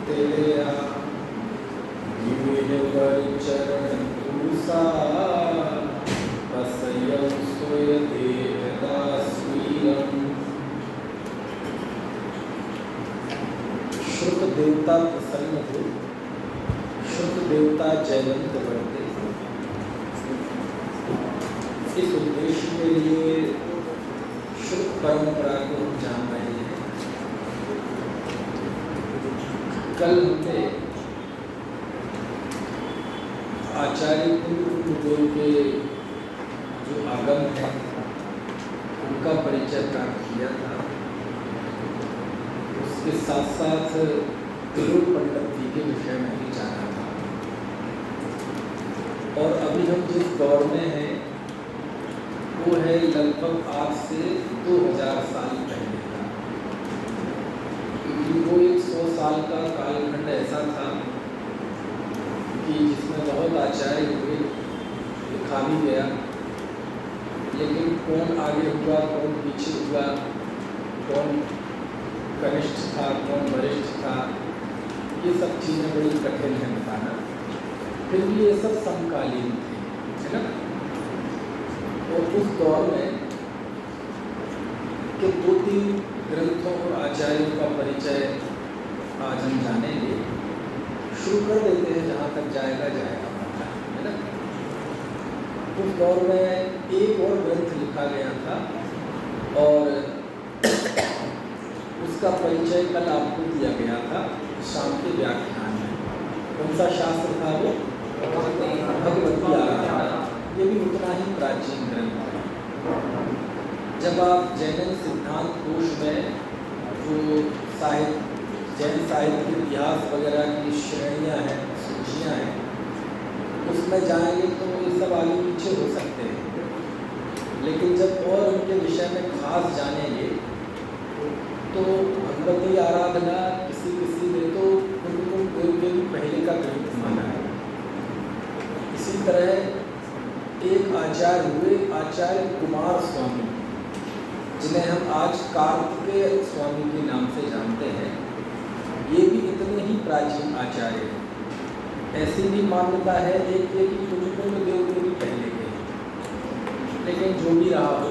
तेरा गिरिवर चरण पूसा पसयं सोय देवदास्मीरम। श्रुत देवता प्रसन्न हो, श्रुत देवता जयवंत बढ़ते। इस उद्देश्य के लिए श्रुत परंपरा को हम जान रहे हैं। कल हमने आचार्य कुंभदेव के जो आगम है उनका परिचय प्राप्त किया था। उसके साथ साथ गुरु पंडित जी के विषय में भी जाना था। और अभी हम जिस दौर में हैं वो है लगभग आज से 2000 साल पहले का। क्योंकि वो एक 100 साल का कालखंड ऐसा था कि जिसमें बहुत आचार्य हुए, लिखा भी गया, लेकिन कौन आगे हुआ, कौन पीछे हुआ, कौन कनिष्ठ था, कौन वरिष्ठ था, ये सब चीज़ें बड़ी कठिन है बताना। फिर भी ये सब समकालीन थे, है ना। और उस दौर में के 2-3 ग्रंथों और आचार्यों का परिचय आज हम जानेंगे। शुरू कर देते हैं, जहाँ तक जाएगा जाएगा, है ना। उस दौर में एक और ग्रंथ लिखा गया था और उसका परिचय कल आपको दिया गया था शाम के व्याख्यान में। कौन सा शास्त्र था वो? भगवती आराधना। ये भी उतना ही प्राचीन ग्रंथ है। जब आप जैन सिद्धांत कोश में जो साहित्य, जैन साहित्य के इतिहास वगैरह की श्रेणियाँ हैं, सूचियाँ हैं, उसमें जाएंगे तो ये सब आगे पीछे हो सकते हैं। लेकिन जब और उनके विषय में खास जानेंगे तो भगवती आराधना किसी ने तो कुंभदेव के भी पहले का ग्रंथ माना है। इसी तरह एक आचार्य हुए, आचार्य कुमार स्वामी, जिन्हें हम आज कार्तिकेय स्वामी के नाम से जानते हैं। ये भी इतने ही प्राचीन आचार्य हैं। ऐसी भी मान्यता है एक ये कि कुंभदेव के भी पहले के, लेकिन जो भी रहा हो,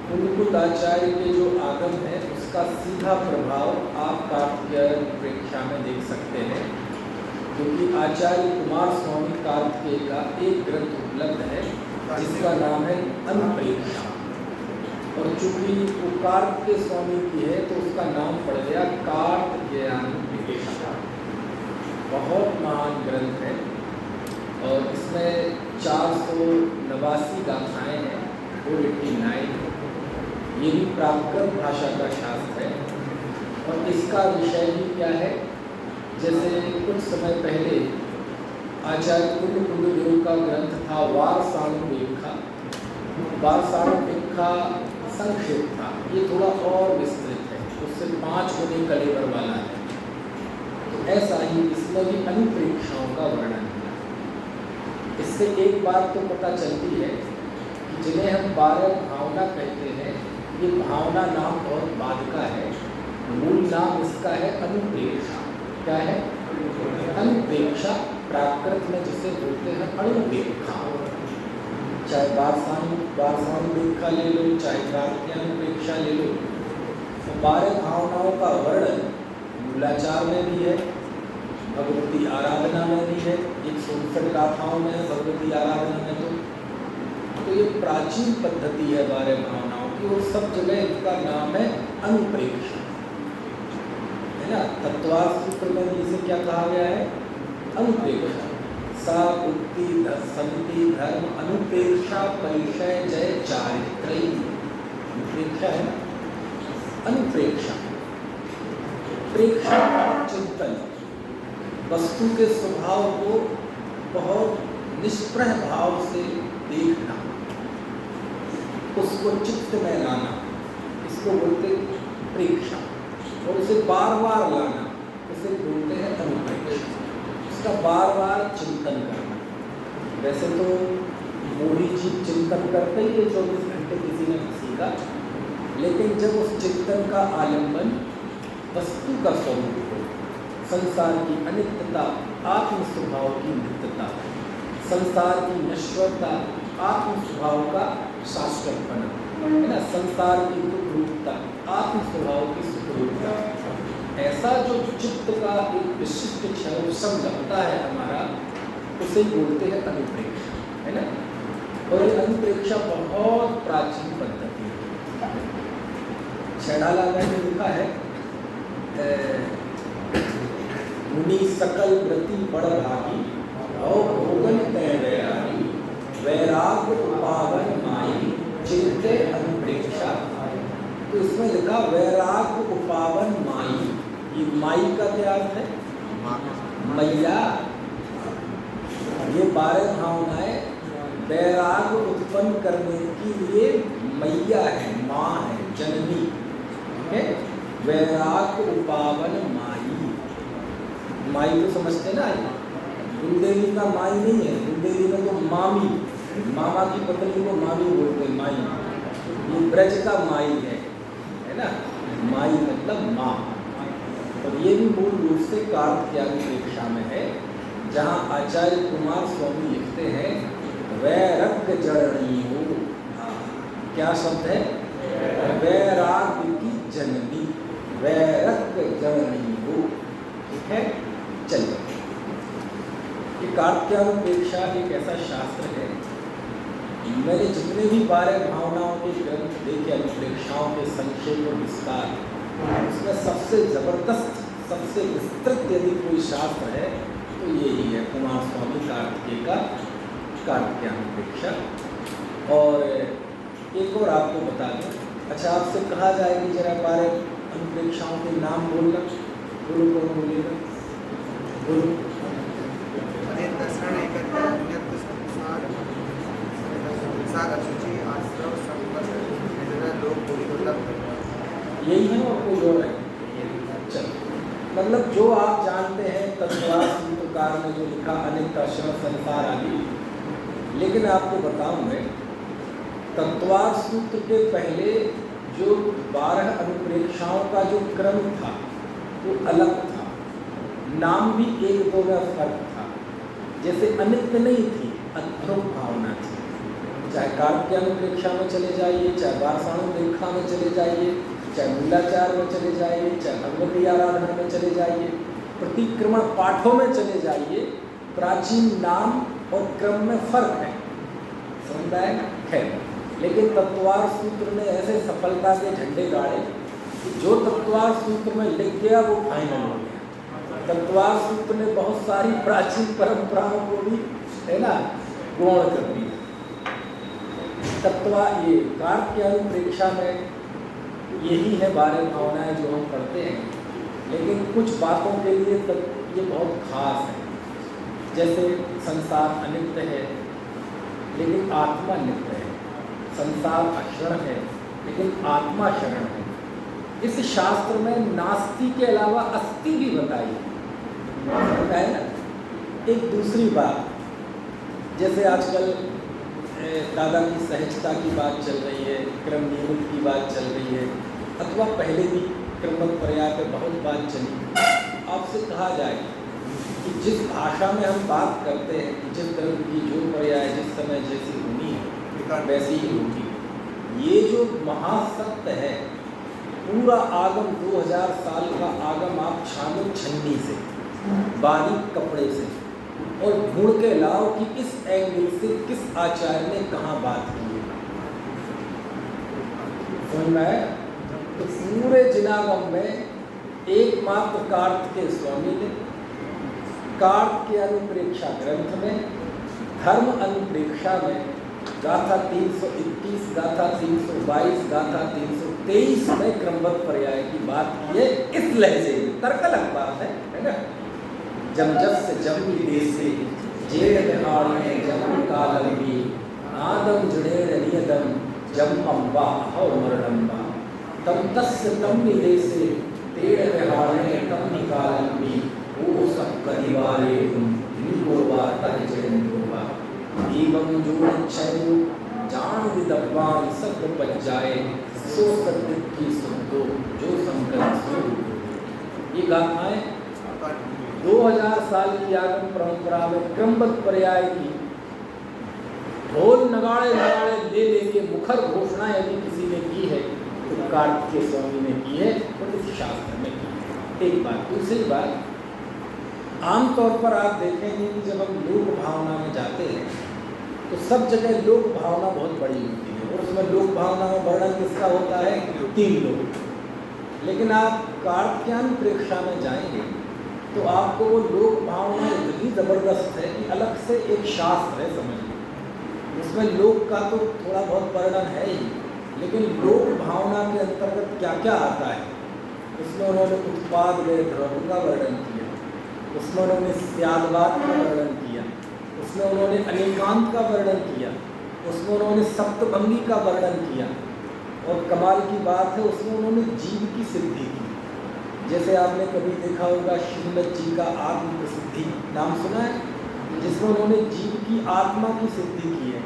कुंभकुट आचार्य के जो आगम है उसका सीधा प्रभाव आप कार्तिकेय प्रेक्षा में देख सकते हैं। क्योंकि आचार्य कुमार स्वामी कार्तिकेय का एक ग्रंथ उपलब्ध है जिसका नाम है अनुप्रेक्षा। और चूंकि वो कार्तिकेय स्वामी की है तो उसका नाम पड़ गया कार्तिकेयानुप्रेक्षा। बहुत महान ग्रंथ है और इसमें 489 गाथाएँ हैं, 489। ये भी प्राकृत भाषा का शास्त्र है। और इसका विषय भी क्या है? जैसे कुछ समय पहले आचार्य कुंभदेव का ग्रंथ था वारसाणुपेक्षा। वारसाणुपेक्षा संक्षेप था, ये थोड़ा और विस्तृत है, उससे 5 गुने कलेवर वाला है। तो ऐसा ही इसमें भी अनुप्रेक्षाओं का वर्णन है। इससे एक बात तो पता चलती है कि जिन्हें हम 12 भावना कहते हैं, ये भावना नाम बहुत बाद का है। मूल नाम इसका है अनुप्रेक्षा। क्या है? अनुप्रेक्षा। प्राकृत में जिसे बोलते हैं अनुप्रेक्षा। चाहे वारसाणुपेक्षा ले लो, चाहे कार्तिकेयानुप्रेक्षा ले लो। तो 12 भावनाओं का वर्णन मूलाचार में भी है, भगवती आराधना में भी है, 159 गाथाओं में है भगवती आराधना में। तो ये प्राचीन पद्धति है 12 भावनाओं की, और सब जगह इसका नाम है अनुप्रेक्षा, है ना। तत्वार्थ सूत्र में इसे क्या कहा गया है? अनुप्रेक्षा। सा बुद्धि समिति धर्म अनुप्रेक्षा परिचय जय चारित्रयी। अनुप्रेक्षा है ना। अनुप्रेक्षा, प्रेक्षा चिंतन, वस्तु के स्वभाव को बहुत निष्प्रह भाव से देखना, उसको चित्त में लाना, इसको बोलते प्रेक्षा। और उसे बार बार लाना, उसे बोलते हैं अनुप्रेक्षा। उसका बार बार चिंतन करना। वैसे तो मोदी जी चिंतन करते ही 24 घंटे किसी न किसी का, लेकिन जब उस चिंतन का आलम्बन वस्तु का स्वरूप हो, संसार की अनित्यता, आत्म स्वभाव की नित्यता, संसार की नश्वरता, आत्म स्वभाव का शाश्वतपना, है ना, संसार की दुख रूपता, आत्म स्वभाव की सुख रूपता। ऐसा जो चित्त का एक विशिष्ट क्षण लगता है हमारा, उसे बोलते हैं अनुप्रेक्षा, है ना। और ये अनुप्रेक्षा बहुत प्राचीन पद्धति है। छैड़ाला में लिखा है, मुनि सकल व्रति बड़ भागी, और भोगन तय वैरागी, वैराग पावन माई, चिंते अनुप्रेक्षा। तो इसमें लिखा वैराग उपावन माई। ये माई का क्या अर्थ है? मैया। ये 12 भावनाएं वैराग उत्पन्न करने के लिए मैया है, माँ है, जननी है। वैराग उपावन माई। माई तो समझते ना, कुलदेवी का माई नहीं है, कुलदेवी में तो मामी, मामा की पत्नी को मामी बोलते हैं, माई। ये ब्रज का माई है ना। माई मतलब माँ। और ये भी मूल रूप से कार्तिकेय में है, जहाँ आचार्य कुमार स्वामी लिखते हैं वैरग जननी हो। क्या शब्द है? वैराग की जननी, वैरग जननी हो। ठीक है, चलिए। ये कार्तिकेय एक ऐसा शास्त्र है, मैंने जितने भी 12 भावनाओं के ग्रंथ देखे, अनुप्रेक्षाओं के संक्षेप और विस्तार, उसमें सबसे जबरदस्त, सबसे विस्तृत यदि कोई शास्त्र है तो यही है कुमार स्वामी कार्तिकेय का कार्तिकेय अनुप्रेक्षा। और एक और आपको बता दूं, अच्छा आपसे कहा जाए कि जरा 12 अनुप्रेक्षाओं के नाम बोलना, बोलो कौन बोलेगा? बोलो। यही है और कोई और है? चलो, मतलब जो आप जानते हैं तत्वार सूत्रकार ने जो लिखा, अनेक दर्शन संसार आदि। लेकिन आपको बताऊं मैं, तत्वार सूत्र के पहले जो 12 अनुप्रेक्षाओं का जो क्रम था वो अलग था, नाम भी 1-2 में फर्क था। जैसे अनित्य नहीं थी, अध्रुव भावना थी। चाहे कार्तिकेय अनुप्रेक्षा में चले जाइए, चाहे वार्षाणुप्रेक्षा में चले जाइए, चाहे मूलाचार में चले जाइए, चाहे भगवती आराधना में चले जाइए, प्रतिक्रमण पाठों में चले जाइए, प्राचीन नाम और क्रम में फर्क है, समझ आए? खैर, लेकिन तत्वार सूत्र ने ऐसे सफलता के झंडे गाड़े कि जो तत्वार सूत्र में लिख गया वो फाइनल हो गया। तत्वार सूत्र ने बहुत सारी प्राचीन परंपराओं को भी, है ना, गौण कर दिया। ये कार्तिकेय अनुप्रेक्षा में यही है 12 भावनाएं जो हम पढ़ते हैं, लेकिन कुछ बातों के लिए तक ये बहुत खास है। जैसे संसार अनित्य है लेकिन आत्मा नित्य है, संसार अक्षण है लेकिन आत्मा क्षण है। इस शास्त्र में नास्ति के अलावा अस्ति भी बताई है ना। एक दूसरी बात, जैसे आजकल दादा की सहजता की बात चल रही है, क्रम नियमित की बात चल रही है, अथवा पहले भी क्रमबद्ध पर्याय पर बहुत बात चली। आपसे कहा जाए कि जिस भाषा में हम बात करते हैं कि जिस ग्रंथ की जो पर्याय जिस समय जैसी होनी है वैसी ही होगी। ये जो महासत्य है, पूरा आगम 2000 साल का आगम आप छानो छन्नी से, बारीक कपड़े से, और ढूंढ के लाओ कि इस एंगल से किस आचार्य ने कहाँ बात की है। समझ में आया? तो पूरे जिनागम में एकमात्र कार्तिकेय स्वामी ने कार्तिकेय अनुप्रेक्षा ग्रंथ में, धर्म अनुप्रेक्षा में गाथा 321, गाथा 322, गाथा 323 में क्रमबद्ध पर्याय की बात की है इस लहजे में। तर्क अलग बात है ना। जब से जम्मी देशे जेड़ बिहाड़े जम कालंबी आदम जुड़ेर नियदम जम अम्बा हो मरणम्बा तम तस्य तम निदेशे तेड़ बिहाड़े तम निकालंबी ओ सब करिवारे निकोबा तक जयंतोबा एवं जोड़ छयो जान विदवान सब बच जाए सो सत्य की सुनो जो संकल्प सो। ये गाथाएं 2000 साल की आगम परंपरा में क्रमबद्ध पर्याय की ढोल नगाड़े नगाड़े ले लेके मुखर घोषणा यदि किसी ने की है तो कार्तिकेय स्वामी ने की है और इस शास्त्र में की है। एक बात। दूसरी बात, आमतौर पर आप देखेंगे कि जब हम लोक भावना में जाते हैं तो सब जगह लोक भावना बहुत बड़ी होती है और उसमें लोक भावना में वर्णन किसका होता है? 3 लोग। लेकिन आप कार्तिकेय प्रेक्षा में जाएंगे तो आपको वो लोक भावना इतनी ज़बरदस्त है कि अलग से एक शास्त्र है, समझिए। उसमें लोक का तो थोड़ा बहुत वर्णन है ही, लेकिन लोक भावना के अंतर्गत क्या क्या आता है उसमें उन्होंने उत्पाद गए ध्रुव का वर्णन किया, उसमें उन्होंने स्यादवाद का वर्णन किया, उसमें उन्होंने अनेकांत का वर्णन किया, उसमें उन्होंने सप्तभंगी का वर्णन किया और कमाल की बात है उसमें उन्होंने जीव की सिद्धि की। जैसे आपने कभी देखा होगा श्रीमद जी का आत्म प्रसिद्धि नाम सुना है, जिसमें उन्होंने जीव की आत्मा की सिद्धि की है।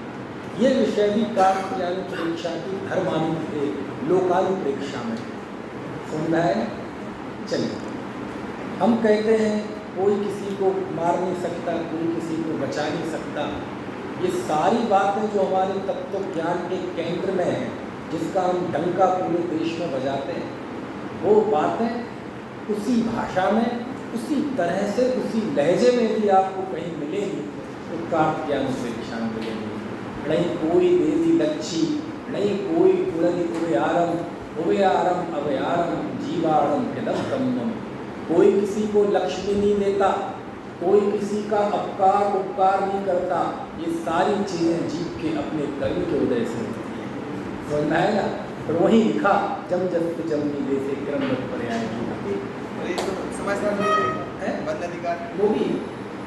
ये विषय भी कार्तिकेयानुप्रेक्षा की धर्मानु लोकानुप्रेक्षा में समझा है। चलिए, हम कहते हैं कोई किसी को मार नहीं सकता, कोई किसी को बचा नहीं सकता। ये सारी बातें जो हमारे तत्व ज्ञान के केंद्र में है, जिसका हम डंका पूरे देश में बजाते हैं, वो बातें उसी भाषा में, उसी तरह से, उसी लहजे में भी आपको कहीं मिलेगी तो कार्तिकेयानुप्रेक्षा में मिलेगी। नहीं कोई देवी लच्छी, नहीं कोई कुलनि कुबेयारम उभयारम अभयारम जीवारम किलम। कोई किसी को लक्ष्मी नहीं देता, कोई किसी का अपकार उपकार नहीं करता। ये सारी चीज़ें जीव के अपने कर्म के उदय से होती हैं, समझना है ना। और वहीं लिखा जम जब जम नीले से क्रमबद्ध पर्याय की वो भी।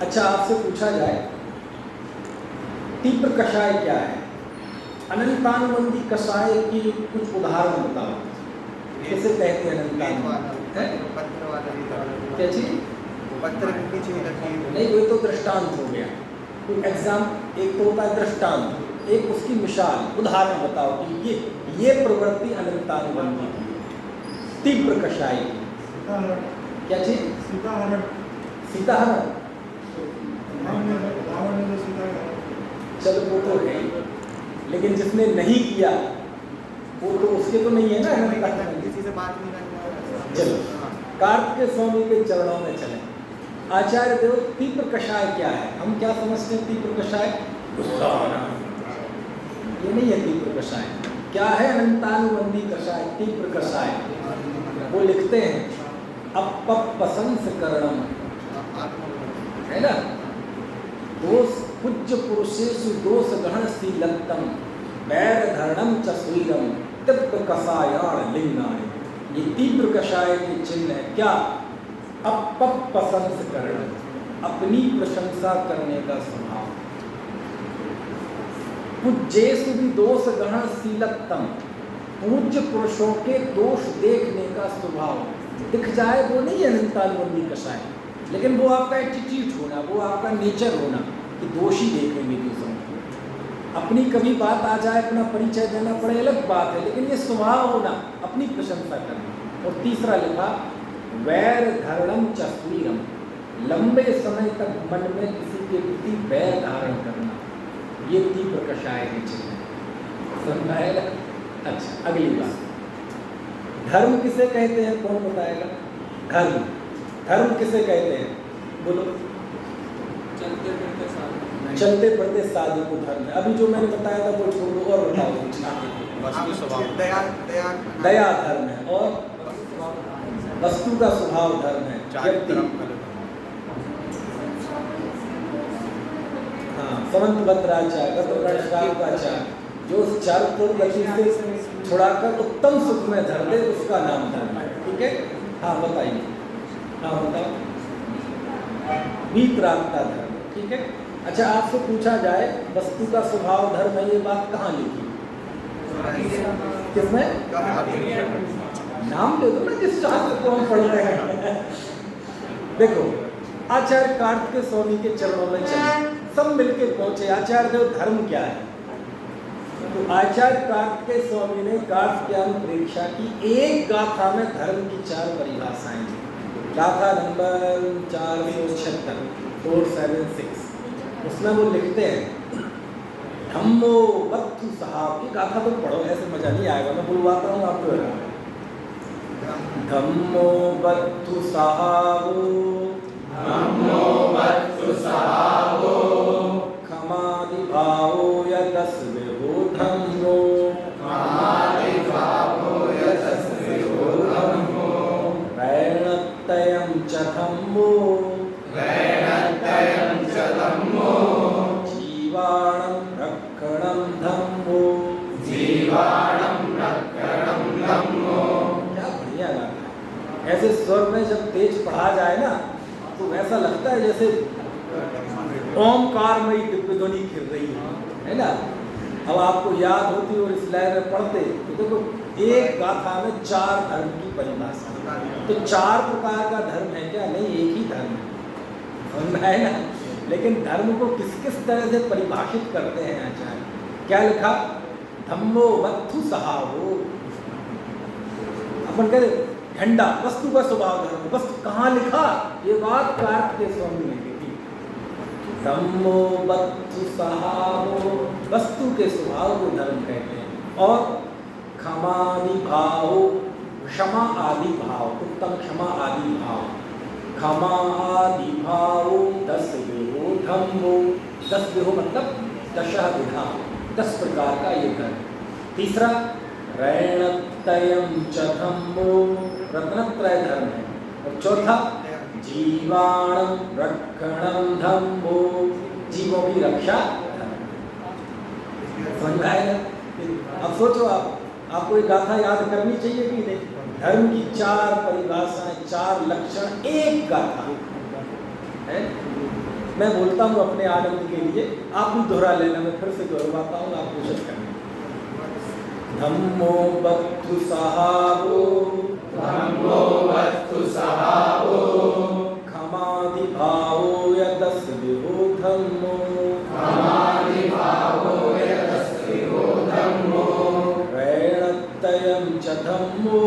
अच्छा, आपसे पूछा जाए तीव्र कषाय क्या है? अनंतानुबंधी कषाय की कुछ उदाहरण बताओ। किसे कहते हैं अनंतानुबंधी? क्या चीज? नहीं, वो तो दृष्टांत हो गया। कोई एग्जाम, एक तो होता है दृष्टांत, एक उसकी मिसाल, उदाहरण बताओ कि ये प्रवृत्ति अनंतानुबंधी की, तीव्र कषाय की। क्या चीज? सीताहरण। चलो वो तो है, लेकिन जिसने नहीं किया वो तो उसके तो नहीं है ना, किसी से बात नहीं करना। चलो कार्तिकेय स्वामी के चरणों में चले। आचार्य देव, तीव्र कषाय क्या है? हम क्या समझते हैं तीव्र कषाय? ये नहीं है तीव्र कषाय। क्या है अनंतानुबंधी कषाय, तीव्र कषाय? वो लिखते हैं अपपसंस्करणम, है ना, दोष पूज्य पुरुषेषु दोष गहन शीलत्तम वैर धरणम च सुईरम तीव्र कषायाण लिंगाणि। ये तीव्र कषाय के चिन्ह है। क्या? अपपसंस्करण, अपनी प्रशंसा करने का स्वभाव। पूज्येषु भी दोष गहन शीलत्तम, पूज्य पुरुषों के दोष देखने का स्वभाव। दिख जाए वो नहीं है अनंतानुबंधी कषाय, लेकिन वो आपका एटीट्यूड होना, वो आपका नेचर होना कि दोषी देखेंगे दूसरों को। अपनी कभी बात आ जाए, अपना परिचय देना पड़े, अलग बात है, लेकिन ये स्वभाव होना, अपनी प्रशंसा करना। और तीसरा लिखा वैर धरणम चस्वीरम, लंबे समय तक मन में किसी के प्रति वैर धारण करना। ये तीव्र कषाय के चिन्ह है, समझाएगा? अच्छा, अगली बात, धर्म किसे कहते हैं? कौन बताएगा? धर्म, धर्म किसे कहते हैं? बोलो। चलते फिरते साधु को धर्म है। अभी जो मैंने बताया था वो छोड़ दो और बताओ कुछ। दया धर्म है, और वस्तु का स्वभाव धर्म है। व्यक्ति, हाँ, समंत भद्राचार्य, रत्नप्राचार्य, जो चारों गति से छुड़ाकर उत्तम सुख में धर दे उसका नाम धर्म है। ठीक है? हाँ बताइए। हाँ बताओ। वीतरागता धर्म, ठीक है। अच्छा, आपसे पूछा जाए वस्तु का स्वभाव धर्म है, ये बात कहाँ लिखी? किसमें? नाम ले दो ना जिस शास्त्र को हम पढ़ रहे हैं। देखो, आचार्य कार्तिकेय स्वामी के चरणों में चले, सब मिलके पहुंचे। आचार्य देव, धर्म क्या है? तो आचार्य कार्तिकेय स्वामी ने कार्तिकेयानुप्रेक्षा की एक गाथा में धर्म की 4 परिभाषाएं दी। गाथा नंबर 476 476, उसमें वो लिखते हैं धम्मो वत्थु साहब। ये गाथा तो पढ़ो, ऐसे मजा नहीं आएगा, मैं बुलवाता हूँ आपको। धम्मो वत्थु साहबो, धम्मो वत्थु साहबो, खमादि भावो यदस्विहो धम्मो, खमादि भावो यदस्विहो धम्मो, रैणत्तयं च धम्मो, रैणत्तयं च धम्मो, जीवाणं रक्षणं धम्मो, जीवाणं रक्षणं धम्मो। क्या बढ़िया गाता है। ऐसे स्वर में जब तेज पढ़ा जाए ना तो वैसा लगता है जैसे ओमकारमयी दिव्य ध्वनि खिल रही है ना। अब आपको याद होती और इस लय में पढ़ते तो देखो एक गाथा में 4 धर्म की परिभाषा, तो 4 प्रकार का धर्म है क्या? नहीं, एक ही धर्म है, है ना। लेकिन धर्म को किस किस तरह से परिभाषित करते हैं आचार्य? क्या लिखा? धम्मो वत्थु सहावो। अपन कहते झंडा वस्तु का स्वभाव धर्म, वस्तु कहाँ लिखा? ये बात कार्तिकेय स्वामी ने लिखी। धम्मो वत्थु सहावो, वस्तु के स्वभाव को धर्म कहते हैं। और क्षमादि भाव, क्षमा आदि भाव, उत्तम क्षमा आदि भाव, क्षमा आदि भाव 10 विहो धम्मो। 10 विहो मतलब 10 विधा, 10 प्रकार का ये धर्म। तीसरा रैणत्तयं च धम्मो, रत्नत्रय धर्म है। और चौथा जीवाणं रक्षणं धम्मो, जीवों की रक्षा धर्म। समझ आएगा? अब सोचो आपको एक गाथा याद करनी चाहिए कि नहीं? धर्म की 4 परिभाषाएं, 4 लक्षण, एक गाथा है। मैं बोलता हूँ अपने आनंद के लिए, आप भी दोहरा लेना, मैं फिर से दोहराता हूँ, आप कोशिश करना। धम्मो वत्थु सहावो, धम्मो वत्थु सहावो, खमादि भावो यदस्विहो धम्मो, खमादि भावो यदस्विहो धम्मो, रैणत्तयं च धम्मो,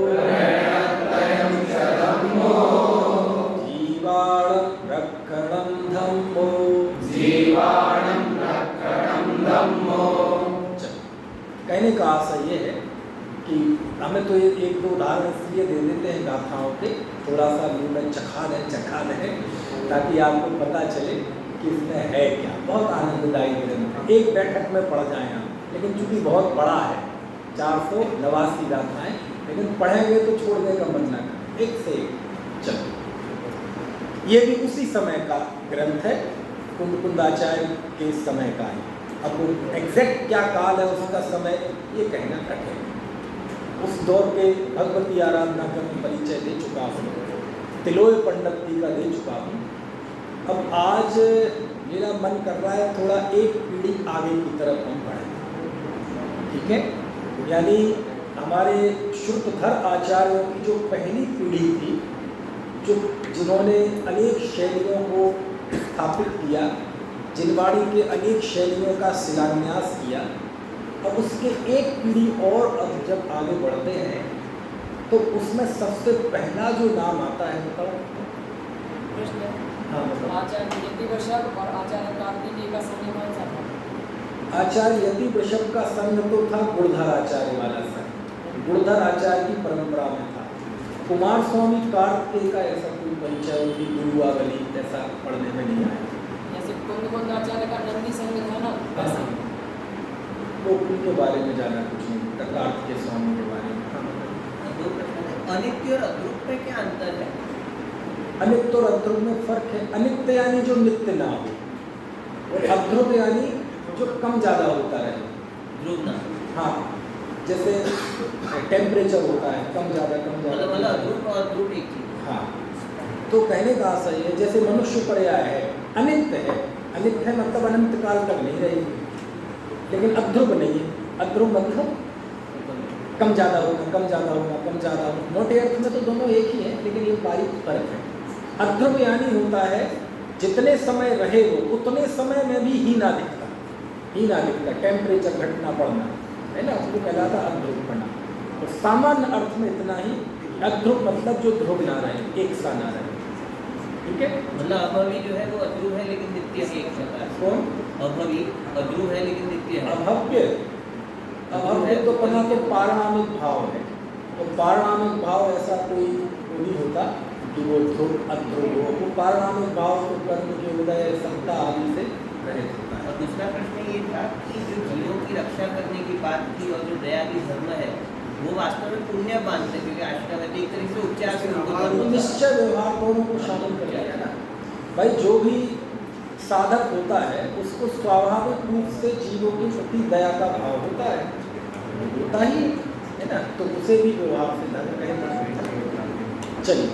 रैणत्तयं च धम्मो, जीवाणं रक्षणं धम्मो, जीवाणं रक्षणं धम्मो। कहने का आशय ये है कि हमें तो एक दो उदाहरण इसलिए दे देते हैं गाथाओं के, थोड़ा सा मुँह में चखा दें ताकि आपको पता चले कि इसमें है क्या। बहुत आनंददायी ग्रंथ है, एक बैठक में पढ़ जाएं आप, लेकिन चूँकि बहुत बड़ा है, 489 गाथाएँ, लेकिन पढ़ेंगे तो छोड़ने का मन ना करें, एक से एक। चलो, ये भी उसी समय का ग्रंथ है, कुंदाचार्य के समय का है। अब एग्जैक्ट क्या काल है उसका समय ये कहना कठिन है। उस दौर के भगवती आराधना का मैं परिचय दे चुका हूँ, तिलोय पंडित का दे चुका हूँ। अब आज मेरा मन कर रहा है थोड़ा एक पीढ़ी आगे की तरफ हम बढ़ें, ठीक है? यानी हमारे श्रुतधर आचार्यों की जो पहली पीढ़ी थी, जिन्होंने अनेक शैलियों को स्थापित किया, जिनवाणी के अनेक शैलियों का शिलान्यास किया, अब उसके एक पीढ़ी और अब जब आगे बढ़ते हैं तो उसमें सबसे पहला जो नाम आता है बताओ। हाँ बताओ। आचार्य यति वृषभ और आचार्य कार्तिकेय का संग कौन सा था? आचार्य यति वृषभ का संग तो था गुणधर आचार्य वाला संग, गुणधर आचार्य की परंपरा में था। कुमार स्वामी कार्तिकेय का ऐसा कोई परिचय उनकी गुरुआवली ऐसा पढ़ने में नहीं आया। जैसे कुंद आचार्य का नंदी संग था ना, वैसा वो उनके बारे में जाना कुछ नहीं, कार्तिकेय स्वामी के बारे में। अनित्य और अद्रुप में क्या अंतर है? अनित्य और अद्रुप में फर्क है। अनित्य यानी जो नित्य ना हो, और अद्रुप यानी जो कम ज़्यादा होता रहे। ध्रुव ना, हाँ, जैसे टेम्परेचर होता है कम ज़्यादा मतलब अद्रुप और अद्रुप एक ही। हाँ, तो कहने का आशय है जैसे मनुष्य पर्याय है, अनित्य है, अनित्य है मतलब अनंत काल तक नहीं रहेगी, लेकिन अध्रुव नहीं है। अध्रुव मतलब कम ज़्यादा होगा, कम ज़्यादा होगा, कम ज़्यादा होगा। मोटे अर्थ में तो दोनों एक ही है, लेकिन ये बारीक फर्क है। अध्रुव यानी होता है जितने समय रहे वो उतने समय में भी ही ना दिखता, टेम्परेचर घटना बढ़ना, है ना, उसको कहलाता अध्रुव पड़ना। और सामान्य अर्थ में इतना ही अध्रुव मतलब जो ध्रुव ना रहे, एक सा ना रहे, ठीक है। मतलब अभवी जो है वो अध्रुव है लेकिन नित्य है एक प्रकार से। कौन? अभवी अध्रुव है लेकिन नित्य है। अभव्य, अभव्य तो पना तो पारणामिक भाव है, तो पारणामिक भाव ऐसा कोई नहीं होता कि वो ध्रुव अध्रुव हो। वो पारणामिक भाव तो कर्म के उदय सत्ता आदि से रहित होता है। और दूसरा प्रश्न ये था कि जो जीवों की रक्षा करने की बात की और जो दया की धर्म है वो वास्तव में पुण्य बांधते हैं, क्योंकि अष्टावक्र एक तरीके से उपचार से उनको हाँ, कर्म होता है। निश्चय व्यवहार दोनों को शामिल कर लिया ना भाई। जो भी साधक होता है उसको स्वाभाविक रूप से जीवों के प्रति दया का भाव होता है, होता ही है ना, तो उसे भी व्यवहार से धर्म कहेंगे। चलिए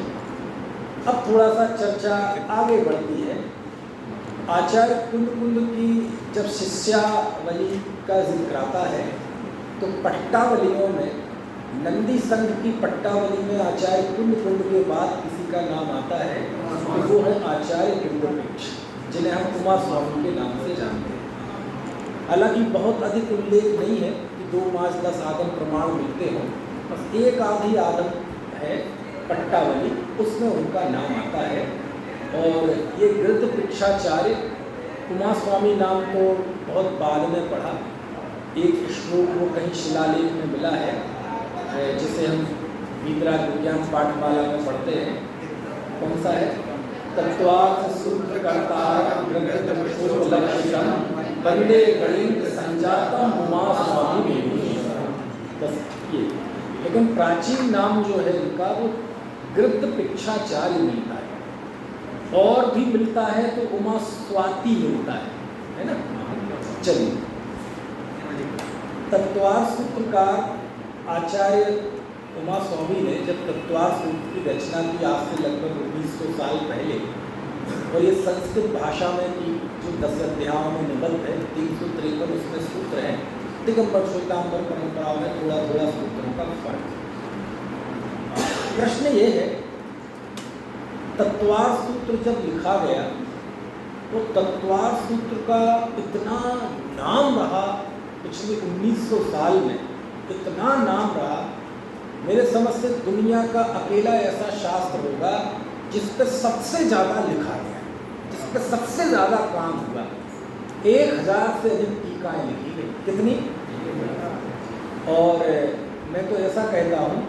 अब थोड़ा सा चर्चा आगे बढ़ती है। आचार्य कुंद की जब शिष्यावली का जिक्र आता है तो पट्टावलियों में नंदी संघ की पट्टावली में आचार्य कुंद के बाद किसी का नाम आता है तो वो है आचार्य कुंदपेक्ष, जिन्हें हम उमा स्वामी के नाम से जानते हैं। हालांकि बहुत अधिक उल्लेख नहीं है कि 2-5-10 आगम प्रमाण मिलते हों, बस एक आधी आगम है पट्टावली, उसमें उनका नाम आता है। और ये गृद्धपृक्षाचार्य उमा स्वामी नाम तो बहुत बाद में पढ़ा, एक श्लोक वो कहीं शिलालेख में मिला है जिसे हम विद्राग विज्ञान पाठमाला में पढ़ते हैं। कौन सा है? तत्वार्थ सूत्रकर्ता वंदे गणित संजातम उमा स्वामी में, बस ये। लेकिन प्राचीन नाम जो है इनका वो गृद्धपृक्षाचार्य मिलता है, और भी मिलता है तो उमा स्वाति मिलता है ना। चलिए तत्वार्थ सूत्रकार आचार्य उमा स्वामी ने जब तत्वार्थ सूत्र की रचना की आज से लगभग 1900 साल पहले, और ये संस्कृत भाषा में की जो 10 अध्यायों में निबद्ध है, 353 उसमें सूत्र हैं। दिगंबर श्वेतांबर परंपराओं में थोड़ा थोड़ा सूत्रों का फर्क है। प्रश्न ये है, तत्वार्थ सूत्र जब लिखा गया तो तत्वार्थ सूत्र का इतना नाम रहा पिछले 1900 साल में, इतना नाम रहा, मेरे समझ से दुनिया का अकेला ऐसा शास्त्र होगा जिस पर सबसे ज़्यादा लिखा गया, जिस पर सबसे ज़्यादा काम हुआ। 1000 से अधिक टीकाएँ लिखी गई। कितनी? और मैं तो ऐसा कहता हूँ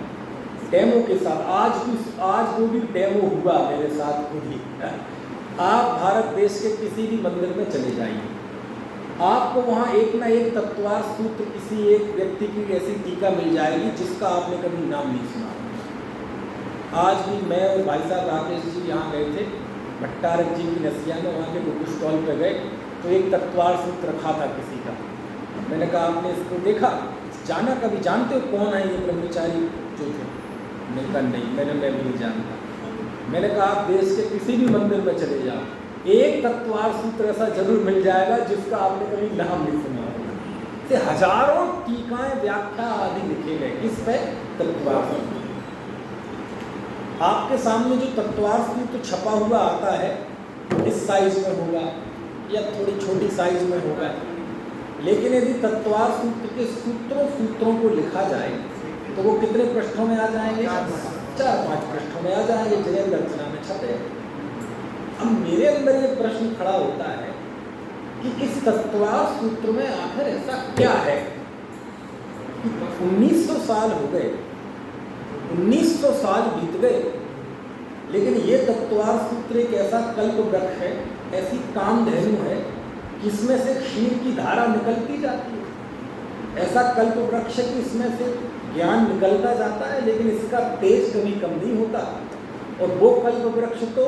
डेमो के साथ, आज वो भी डेमो हुआ मेरे साथ खुद ही। आप भारत देश के किसी भी मंदिर में चले जाइए, आपको वहाँ एक ना एक तत्वार्थ सूत्र किसी एक व्यक्ति की ऐसी टीका मिल जाएगी जिसका आपने कभी नाम नहीं सुना। आज भी मैं और भाई साहब राकेश जी यहाँ गए थे भट्टारक जी की नसिया में, वहाँ के बुक स्टॉल पर गए तो एक तत्वार्थ सूत्र रखा था किसी का। मैंने कहा आपने इसको देखा, जाना कभी, जानते हो कौन है ये ब्रह्मचारी जो थे? मैंने कहा नहीं, मैं भी नहीं जानता। मैंने कहा आप देश के किसी भी मंदिर में चले जाओ, एक तत्वार्थ सूत्र ऐसा जरूर मिल जाएगा जिसका आपने कभी नाम नहीं सुना होगा। से हजारों टीकाएं व्याख्या आदि लिखे गए किस पे? तत्वार्थ सूत्र। आपके सामने जो तत्वार्थ सूत्र छपा हुआ आता है इस साइज में होगा या थोड़ी छोटी साइज में होगा, लेकिन यदि तत्वार्थ सूत्र के सूत्रों को लिखा जाए तो वो कितने पृष्ठों में आ जाएंगे? 4-5 पृष्ठों में आ जाएंगे, जैन दर्शना में छपे। अब मेरे अंदर ये प्रश्न खड़ा होता है कि इस तत्वार्थ सूत्र में आखिर ऐसा क्या है? 1900 साल हो गए, 1900 साल बीत गए, लेकिन ये तत्वार्थ सूत्र एक ऐसा कल्प वृक्ष है, ऐसी कामधेनु है जिसमें से क्षीर की धारा निकलती जाती है। ऐसा कल्प वृक्ष है कि इसमें से ज्ञान निकलता जाता है, लेकिन इसका तेज कभी कम नहीं होता। और वो कल्प वृक्ष तो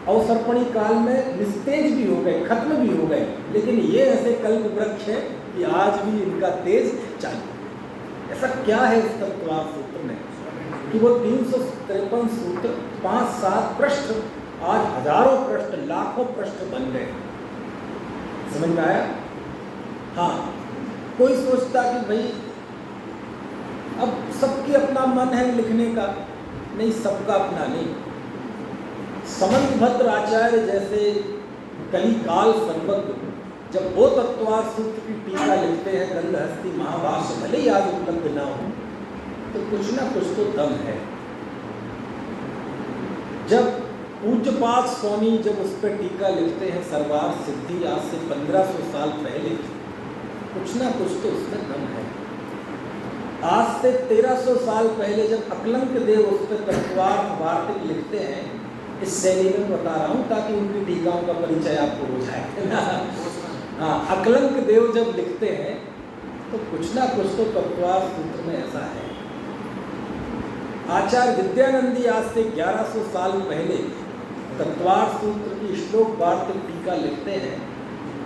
अवसर्पणी काल में निस्तेज भी हो गए, खत्म भी हो गए, लेकिन ये ऐसे कल्प वृक्ष है कि आज भी इनका तेज चालू। ऐसा क्या है इस तत्वार्थ सूत्र में कि वो 353 सूत्र 5-7 पृष्ठ आज हजारों पृष्ठ, लाखों पृष्ठ बन गए। समझ में आया? हाँ, कोई सोचता कि भाई अब सबकी अपना मन है लिखने का, नहीं, सबका अपना नहीं। समंतभद्र आचार्य जैसे कलिकाल सर्वज्ञ जब वो तत्वार्थ सूत्र की टीका लिखते हैं, गंधहस्ती महाभाष्य भले ही आज उपलब्ध ना हो, तो कुछ ना कुछ तो दम है। जब पूज्यपाद स्वामी जब उस पर टीका लिखते हैं सरवार सिद्धि, आज से 1500 साल पहले, कुछ ना कुछ तो उसमें दम है। आज से 1300 साल पहले जब अकलंक देव उस पर तत्वार्थ वार्तिक लिखते हैं, इस शैली में बता रहा हूँ ताकि उनकी टीकाओं का परिचय आपको हो जाए। हाँ, अकलंक देव जब लिखते हैं तो कुछ ना कुछ तो तत्वार्थ सूत्र में ऐसा है। आचार्य विद्यानंदी आज से 1100 साल पहले तत्वार्थ सूत्र की श्लोक वार्तिक टीका लिखते हैं,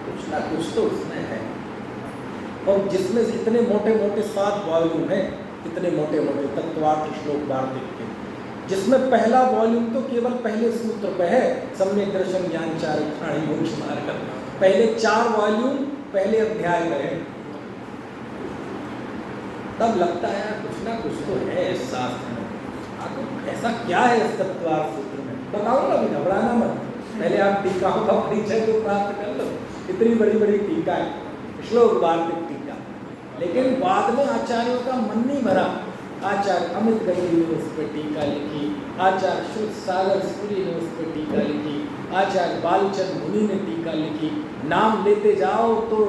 कुछ ना कुछ तो उसमें है। और जिसमें इतने मोटे मोटे 7 वॉल्यूम हैं, इतने मोटे मोटे तत्वार्थ श्लोक वार्तिक के, जिसमें पहला वॉल्यूम तो केवल पहले सूत्र पे है, सम्यक दर्शन ज्ञान चारित्राणि मोक्ष मार्ग। पहले 4 वॉल्यूम पहले अध्याय में है। तब लगता है कुछ ना कुछ तो है इस शास्त्र में। ऐसा क्या है इस तत्वार्थ सूत्र में, बताऊंगा, अभी घबराना मत। पहले आप टीकाओं का परिचय तो प्राप्त कर लो। इतनी बड़ी बड़ी टीका है, श्लोक वार्तिक टीका, लेकिन बाद में आचार्यों का मन नहीं भरा। आचार्य अमित गंगी ने उस पर टीका लिखी, आचार्य शुद्ध सागर सूरी ने उस पर टीका लिखी, आचार्य बालचंद मुनि ने टीका लिखी। नाम लेते जाओ तो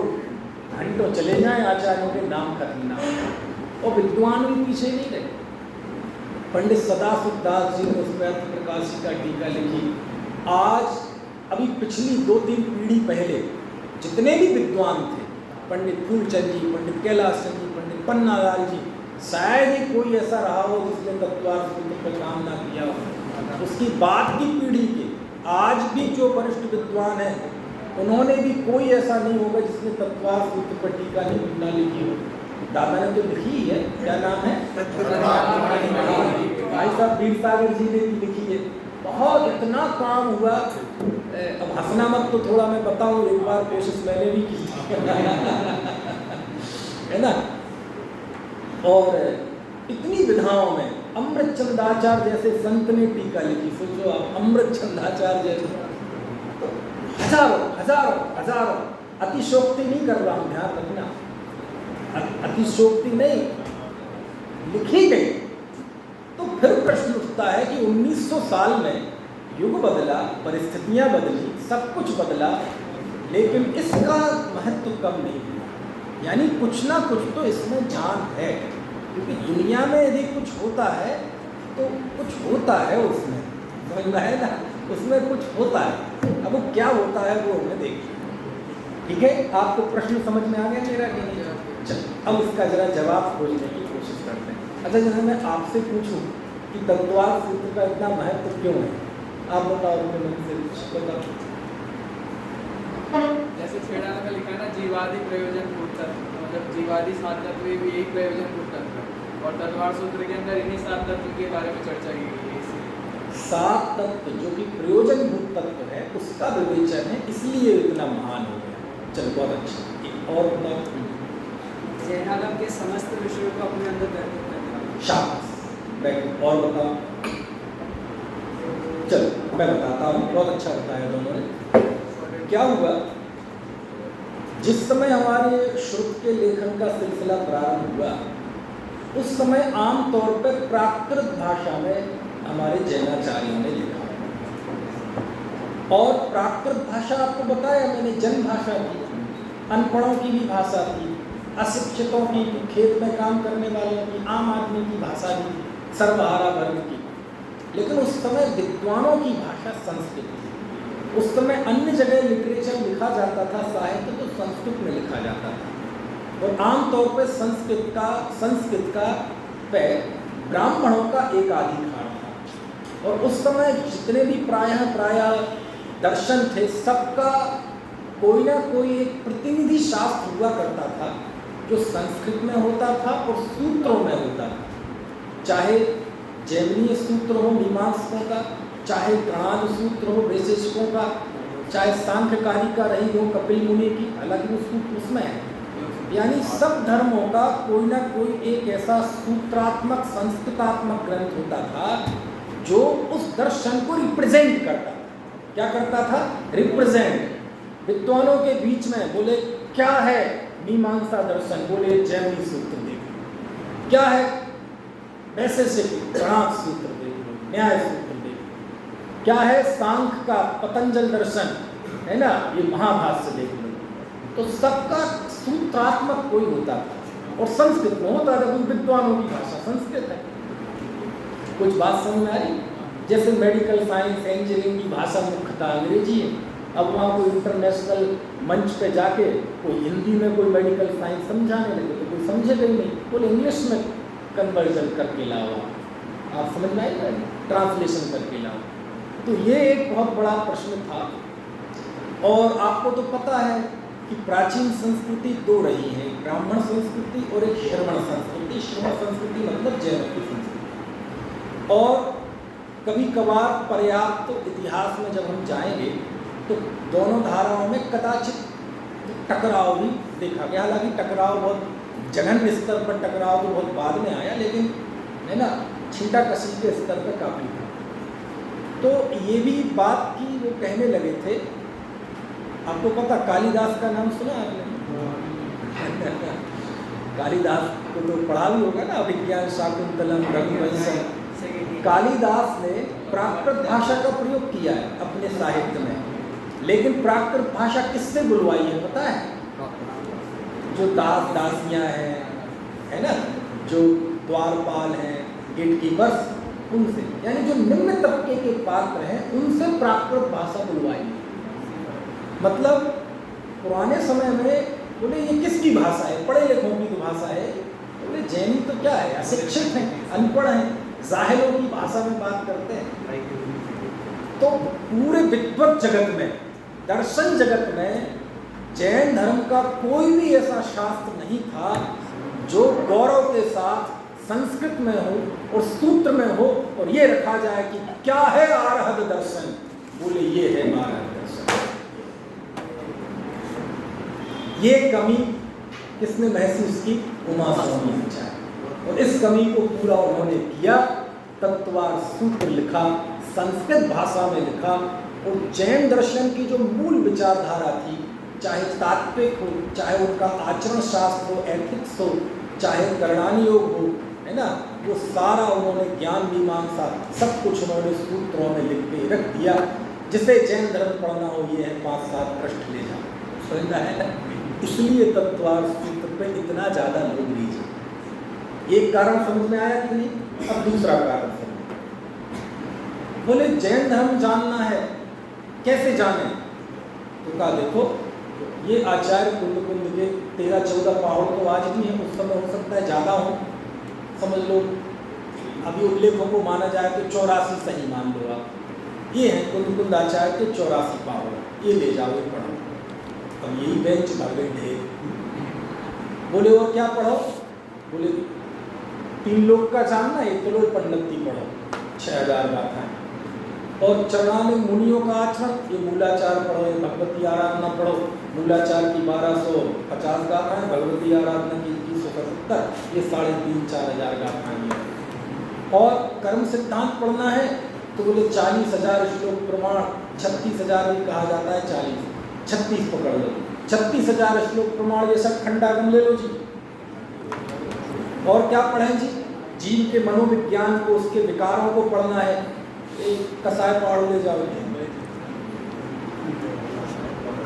घंटों चले जाए आचार्यों के नाम का नाम, और विद्वान भी पीछे नहीं रहे। पंडित सदाशिव दास जी ने उस पर अर्थ प्रकाशी का टीका लिखी। आज अभी पिछली 2-3 पीढ़ी पहले जितने भी विद्वान थे, पंडित फूलचंद जी, पंडित कैलाश चंद जी, पंडित पन्नालाल जी, शायद ही कोई ऐसा रहा हो जिसने तत्वार्थ सूत्र पर काम ना किया हो। उसकी बाद की पीढ़ी के आज भी जो वरिष्ठ विद्वान हैं, उन्होंने भी कोई ऐसा नहीं होगा जिसने तत्वार्थ सूत्र पर टीका ना लिखी हो। दादा ने तो लिखी है, क्या नाम है, भाई साहब वीर सागर जी ने भी लिखी है। बहुत इतना काम हुआ। अब हंसना मत तो थोड़ा मैं बताऊं, एक बार कोशिश मैंने भी की है ना। और इतनी विधाओं में अमृत चंदाचार्य जैसे संत ने टीका लिखी। सोचो आप, अमृत चंदाचार्य जैसे, हजारों हजारों हजारों, अतिशोक्ति नहीं कर रहा हूं, ध्यान रखना, अतिशोक्ति नहीं, लिखी गई। तो फिर प्रश्न उठता है कि 1900 साल में युग बदला, परिस्थितियां बदली, सब कुछ बदला, लेकिन इसका महत्व कम नहीं हुआ। यानी कुछ ना कुछ तो इसमें जान है, क्योंकि दुनिया में यदि कुछ होता है तो कुछ होता है उसमें, समझ में है ना, उसमें कुछ होता है। अब वो क्या होता है वो हमें देखिए। ठीक है, आपको प्रश्न समझ में आ गया मेरा कि नहीं? चल, अब इसका जरा जवाब खोजने की कोशिश करते हैं। अच्छा, जैसे मैं आपसे पूछूं कि तत्वार्थ सूत्र का इतना महत्व क्यों है, आप बताओ अपने मन से, बताओ। जैसे छेड़ा में लिखा है ना, जीवादि प्रयोजन तत्व, मतलब जीवादि 7 तत्व भी यही प्रयोजन तत्व, और तत्वार्थ सूत्र के अंदर इन्हीं 7 तत्व के बारे में चर्चा की गई है। 7 तत्व जो कि प्रयोजन भूत तत्व है, उसका विवेचन है, इसलिए इतना महान हो गया। चलो, बहुत अच्छा। एक और बताओ। जैनागम के समस्त विषयों को अपने अंदर ग्रहित करना। शाबाश, बैठो और बताओ। चलो मैं बताता हूँ, बहुत अच्छा बताया दोनों ने। क्या हुआ, जिस समय हमारे श्रुत के लेखन का सिलसिला प्रारंभ हुआ, उस समय आमतौर पर प्राकृत भाषा में हमारे जैनाचार्यों ने लिखा। और प्राकृत भाषा आपको बताया मैंने, जन भाषा थी, अनपढ़ों की भी भाषा थी, अशिक्षितों की, खेत में काम करने वालों की, आम आदमी की भाषा भी थी, सर्वहारा वर्ग की। लेकिन उस समय विद्वानों की भाषा संस्कृत थी। उस समय अन्य जगह लिटरेचर लिखा जाता था, साहित्य तो संस्कृत में लिखा जाता था। और आमतौर पर संस्कृत का पे ब्राह्मणों का एकाधिकार था। और उस समय जितने भी प्रायः दर्शन थे, सबका कोई ना कोई एक प्रतिनिधि शास्त्र हुआ करता था, जो संस्कृत में होता था और सूत्रों में होता था। चाहे जैमिनीय सूत्र हो मीमांसकों का, चाहे गणाद सूत्र हो वैशेषिकों का, चाहे सांख्यकारिका रही हो कपिल मुनि की, हालांकि वो सूत्र उसमें है। यानी सब धर्मों का कोई ना कोई एक ऐसा सूत्रात्मक संस्कृतात्मक ग्रंथ होता था जो उस दर्शन को रिप्रेजेंट करता था। क्या करता था? रिप्रेजेंट। विद्वानों के बीच में बोले क्या है मीमांसा दर्शन, बोले जैमिनी सूत्र देखो। क्या है वैशेषिक, गणाद सूत्र देखो, न्याय सूत्र देखो। क्या है सांख्य का पतंजल दर्शन है ना, ये महाभाष्य देख लो, तो सबका सूत्रात्मक कोई होता था और संस्कृत में होता था। उन विद्वानों की भाषा संस्कृत है। कुछ बात समझ में आ रही? जैसे मेडिकल साइंस इंजीनियरिंग की भाषा मुख्यतः अंग्रेजी है। अब वहाँ कोई इंटरनेशनल मंच पे जाके कोई हिंदी में कोई मेडिकल साइंस समझाने लगे तो कोई समझेगा ही नहीं, बोले इंग्लिश में कन्वर्जन करके लाओ, आप समझ में आएगा, ट्रांसलेशन करके लाओ। तो ये एक बहुत बड़ा प्रश्न था। और आपको तो पता है कि प्राचीन संस्कृति दो रही है, ब्राह्मण संस्कृति और एक श्रवण संस्कृति। श्रवण संस्कृति मतलब जैन की संस्कृति। और कभी कभार पर्याप्त तो इतिहास में जब हम जाएंगे तो दोनों धाराओं में कदाचित टकराव भी देखा गया। हालांकि टकराव बहुत जघन्य स्तर पर टकराव तो बहुत बाद में आया, लेकिन है ना छींटा कसी के स्तर पर काफी था। तो ये भी बात की वो कहने लगे थे, आपको पता कालिदास का नाम सुना आपने? कालिदास को तो पढ़ा भी होगा ना, अभिज्ञान शाकुंतलम रघुवंशम। कालिदास ने प्राकृत भाषा का प्रयोग किया है अपने साहित्य में, लेकिन प्राकृत भाषा किससे बुलवाई है पता है? जो दास दासियां हैं, है ना, जो द्वारपाल हैं, गेट कीपर्स, उनसे, यानी जो निम्न तबके के पात्र हैं उनसे प्राकृत भाषा बुलवाई। मतलब पुराने समय में बोले ये किसकी भाषा है? पढ़े लिखों की तो भाषा है। बोले जैनी तो क्या है, अशिक्षित हैं, अनपढ़ हैं, जाहिलों की भाषा में बात करते हैं। तो पूरे विद्वत जगत में, दर्शन जगत में जैन धर्म का कोई भी ऐसा शास्त्र नहीं था जो गौरव के साथ संस्कृत में हो और सूत्र में हो और ये रखा जाए कि क्या है आरहद दर्शन। बोले ये है आरहद दर्शन। ये कमी किसने महसूस की? उमा स्वामी आचार्य। और इस कमी को पूरा उन्होंने किया, तत्वार सूत्र लिखा, संस्कृत भाषा में लिखा। और जैन दर्शन की जो मूल विचारधारा थी, चाहे तात्विक हो, चाहे उनका आचरण शास्त्र हो, एथिक्स हो, चाहे करणानी योग हो, है ना, वो सारा उन्होंने ज्ञान मीमांसा सब कुछ उन्होंने सूत्रों में लिख के रख दिया। जिसे जैन धर्म पढ़ना हो ये है 5-7 पृष्ठ ले जाओ, समझना है ना। इसलिए तत्वार सूत्र पे इतना ज़्यादा लोग लीजिए। एक कारण समझ में आया कि नहीं? अब दूसरा कारण समझ। बोले जैन धर्म जानना है, कैसे जाने? तो कहा देखो ये आचार्य कुंद के 13-14 पहाड़ तो आज भी हैं, उस समय हो सकता है ज़्यादा हो, समझ लो। अभी उल्लेखों को माना जाए तो 84 सही मान लो आप। ये हैं कुंद आचार्य के 84 पहाड़, ये ले जाओ, ये पढ़ो। अब यही बेंच भर गए ढेर। बोले और क्या पढ़ो? बोले 3 लोग का जानना, एक तो लोग पंडिती पढ़ो, 6000 गाथाएं। और चरणामृत मुनियों का आचरण, ये मूलाचार पढ़ो, ये भगवती आराधना पढ़ो। मूलाचार की 1250 गाथाएं, भगवती आराधना की 2170, ये 3500-4000 गाथाएं हैं। और कर्म सिद्धांत पढ़ना है तो बोले 40,000 श्लोक प्रमाण, 36,000 भी कहा जाता है, 36 पकड़ लो, 36,000 श्लोक प्रमाण, ये सब खंडागम ले लो जी। और क्या पढ़ें जी? जीव के मनोविज्ञान को, उसके विकारों को पढ़ना है, एक कसाय पढ़ ले जाओ।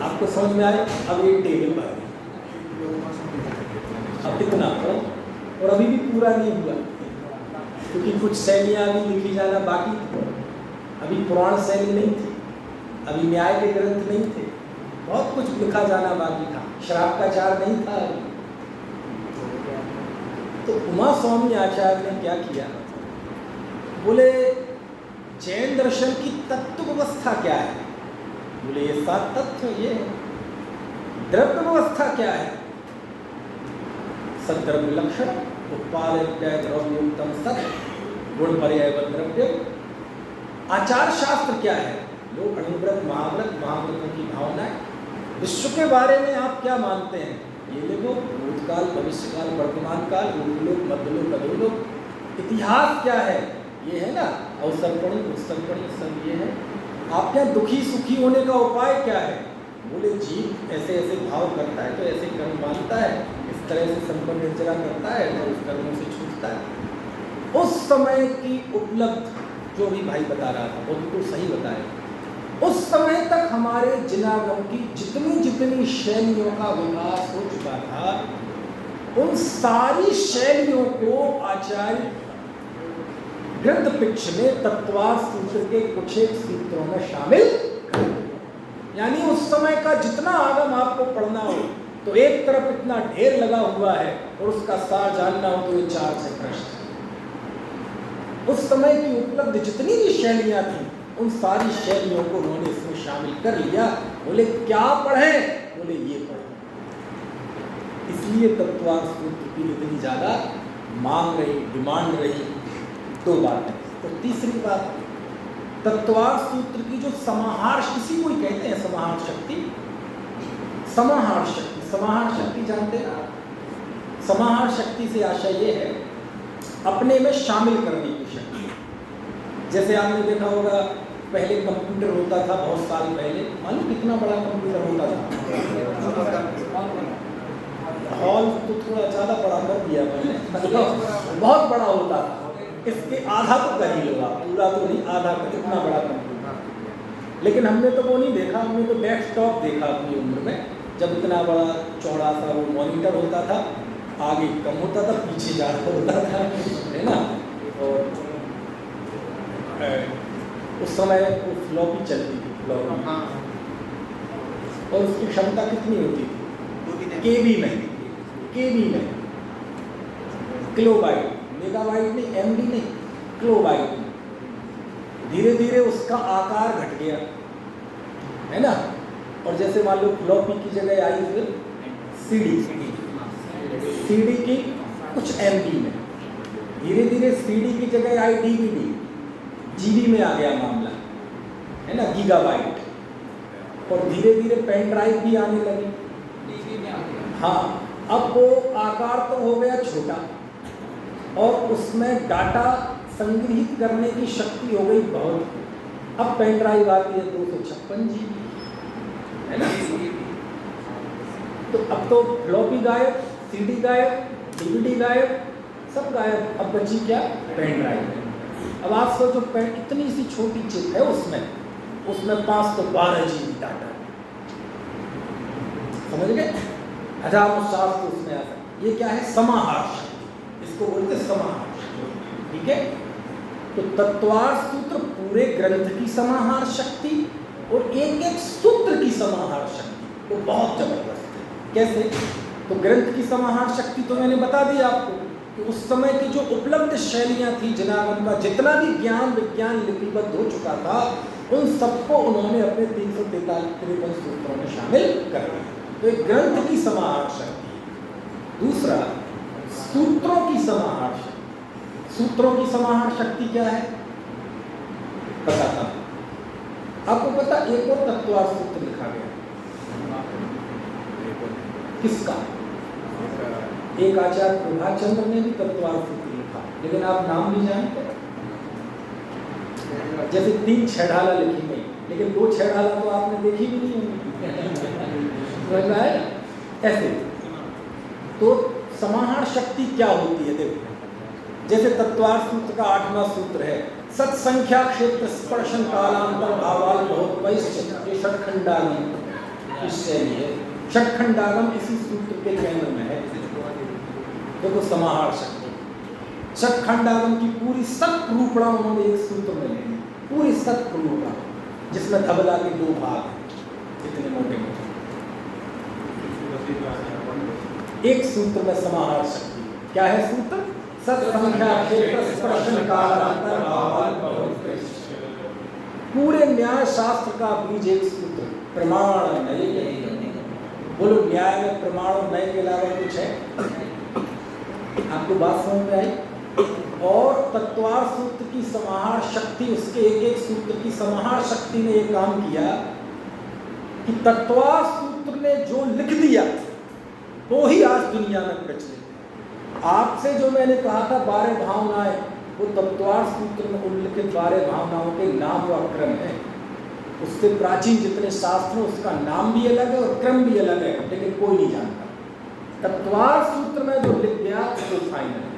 आपको समझ में आए? अब एक टेबल पर अब इतना पढ़ो, और अभी भी पूरा नहीं हुआ क्योंकि कुछ शैलियाँ अभी लिखी जाना बाकी थी। अभी पुराण शैली नहीं थी, अभी न्याय के ग्रंथ नहीं थे, बहुत कुछ लिखा जाना बाकी था, श्राप का चार नहीं था अभी। तो उमा स्वामी आचार्य ने क्या किया? बोले जैन दर्शन की तत्व व्यवस्था क्या है? बोले ये 7 तत्व ये है। द्रव्य व्यवस्था क्या है? सद्द्रव्य लक्षण, उत्पाद द्रव्योत्तम सत, गुण पर्याय द्रव्य। आचार शास्त्र क्या है? लोग अणुव्रत, महाव्रत, महाव्रतों की भावनाएं। विश्व के बारे में आप क्या मानते हैं? ये देखो, भूतकाल, भविष्यकाल, वर्तमान काल, लोक, मध्यलोक, अधोलोक। इतिहास क्या है? ये है ना, अवसर्पणी, उत्सर्पणी, सब ये है। आप क्या दुखी सुखी होने का उपाय क्या है? बोले जीव ऐसे ऐसे भाव करता है तो ऐसे कर्म मानता है, इस तरह से संपन्न निर्जरा करता है तो उस कर्मों से छूटता है। उस समय की उपलब्ध जो भी भाई बता रहा था वो बिल्कुल सही बताया। उस समय तक हमारे जिनागम की जितनी जितनी शैलियों का विकास हो चुका था, उन सारी शैलियों को आचार्य ग्रंथ पिक्ष ने तत्वार्थ सूत्र के कुछ एक सूत्रों में शामिल कर दिया। यानी उस समय का जितना आगम आपको पढ़ना हो तो एक तरफ इतना ढेर लगा हुआ है और उसका सार जानना हो तो ये 4 से पृष्ठ। उस समय की उपलब्ध जितनी भी शैलियां थी उन सारी शैलियों को उन्होंने इसमें शामिल कर लिया। बोले क्या पढ़े? बोले ये पढ़ो। इसलिए तत्वार्थ सूत्र की इतनी ज़्यादा मांग रही, डिमांड रही। 2 बातें। तो तीसरी बात, तत्वार्थ सूत्र की जो समाहार, इसी को ही कहते हैं समाहार शक्ति। समाहार शक्ति, समाहार शक्ति जानते हैं? समाहार शक्ति से आशय ये है अपने में शामिल करने की शक्ति। जैसे आपने देखा होगा पहले कंप्यूटर होता था, बहुत साल पहले, मालूम कितना बड़ा कंप्यूटर होता था। हॉल तो थोड़ा ज़्यादा बड़ा कर दिया मैंने, मतलब बहुत बड़ा होता था। इसके आधा तो कर ही लो, पूरा तो नहीं, आधा कर, इतना बड़ा कंप्यूटर। लेकिन हमने तो वो नहीं देखा, हमने तो डेस्कटॉप देखा अपनी उम्र में, जब इतना बड़ा चौड़ा सा वो मॉनिटर होता था, आगे कम होता था, पीछे ज़्यादा होता था, है ना। और उस समय वो फ्लॉपी चलती थी, फ्लॉपी, और उसकी क्षमता कितनी होती थी? केबी में, किलोबाइट, मेगाबाइट नहीं, एमबी नहीं, किलोबाइट। धीरे धीरे उसका आकार घट गया, है ना। और जैसे मान लो फ्लॉपी की जगह आई फिर सीडी की कुछ एमबी में, धीरे धीरे सीडी की जगह आई डीवीडी, जीबी में आ गया मामला, है ना, गीगाबाइट। और धीरे धीरे पेन ड्राइव भी आने लगी, डीबी में आ गया। हाँ, अब वो आकार तो हो गया छोटा और उसमें डाटा संग्रहित करने की शक्ति हो गई बहुत। अब पेन ड्राइव आती है 256 GB, है ना। तो अब तो फ्लॉपी गायब, सीडी गायब, डीवीडी गायब, सब गायब। अब बची क्या? Pen drive. अब आप सोचो इतनी सी छोटी चिप है, उसमें 512 GB डाटा, समझ गए? हजारों शास्त्र उसमें आ सकते। ये क्या है? समाहार शक्ति, इसको बोलते समाहार शक्ति, ठीक है। तो तत्वार्थ सूत्र पूरे ग्रंथ की समाहार शक्ति और एक एक सूत्र की समाहार शक्ति तो बहुत जबरदस्त है। कैसे? तो ग्रंथ की समाहार शक्ति तो मैंने बता दी आपको कि उस समय की जो उपलब्ध शैलियां थी, जनागम का जितना भी ज्ञान विज्ञान लिपिबद्ध हो चुका था, उन सबको उन्होंने अपने 353 सूत्रों में शामिल कर दिया। तो एक ग्रंथ की समाहार शक्ति। दूसरा, सूत्रों की समाहार शक्ति। सूत्रों की समाहार शक्ति क्या है बताता हूं आपको। पता, एक और तत्वार्थ सूत्र लिखा गया, किसका? एक आचार्य प्रभाचंद्र ने भी तत्वार्थ सूत्र लिखा, लेकिन आप नाम नहीं जानते। जैसे 3 छेड़ाला लिखी गई, लेकिन 2 छेड़ाला तो आपने देखी भी नहीं होगी, ऐसे। तो समाहार शक्ति क्या होती है? देखो, जैसे तत्वार्थ सूत्र का 8वां सूत्र है, सत्संख्या क्षेत्र स्पर्शन कालांतर भावाल बहुत वैश्य, ये षटखंडागम इससे है। षटखंडागम इसी सूत्र के केंद्र में है। देखो समाहार शक्ति, षटखंडागम की पूरी सत्रूपणा उन्होंने एक सूत्र में ले ली, पूरी सत्रूपणा, जिसमें धबला के 2 भाग इतने मोटे मोटे, एक सूत्र में समाहार शक्ति। क्या है सूत्र? सत्संख्या क्षेत्र स्पर्शन कालांतर भावाल बहुत वैश्य। पूरे न्याय शास्त्र का बीज एक सूत्र, प्रमाण नय। बोलो, न्याय में प्रमाण और नय के अलावा कुछ है? आपको बात समझ में आई? और तत्वार्थ सूत्र की समाहार शक्ति, उसके एक एक सूत्र की समाहार शक्ति ने एक काम किया कि तत्वार्थ सूत्र ने जो लिख दिया वो ही आज दुनिया में प्रचलित है। आपसे जो मैंने कहा था 12 भावनाएं, वो तत्वार्थ सूत्र में उल्लिखित 12 भावनाओं के नाम व क्रम है। उससे प्राचीन जितने शास्त्र हैं उसका नाम भी अलग है और क्रम भी अलग है, लेकिन कोई नहीं जानता। तत्वार्थ सूत्र में जो लिख गया वो फाइनल है।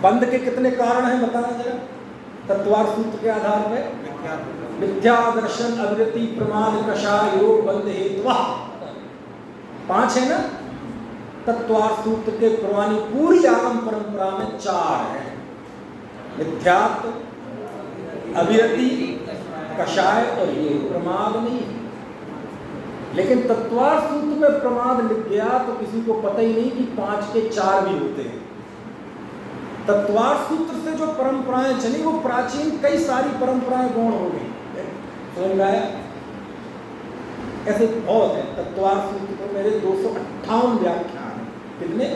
बंध के कितने कारण हैं बताना जरा तत्वार्थ सूत्र के आधार पर। मिथ्या दर्शन, अविरति, प्रमाद, कषाय, योग, बंध, हेतु, 5 है ना। तत्वार्थ सूत्र के पुरानी पूरी आगम परंपरा में 4 है, मिथ्यात्व, अविरति, कषाय और योग। प्रमाद नहीं। लेकिन तत्वार्थ सूत्र में प्रमाद लिख गया तो किसी को पता ही नहीं कि 5 के 4 भी होते हैं। तत्वार्थ सूत्र से जो परंपराएं चली वो प्राचीन कई सारी परंपराएं गौण हो गई। समझ में आया? ऐसे बहुत है। तत्वार्थ सूत्र को मेरे 258 व्याख्यान हैं। कितने?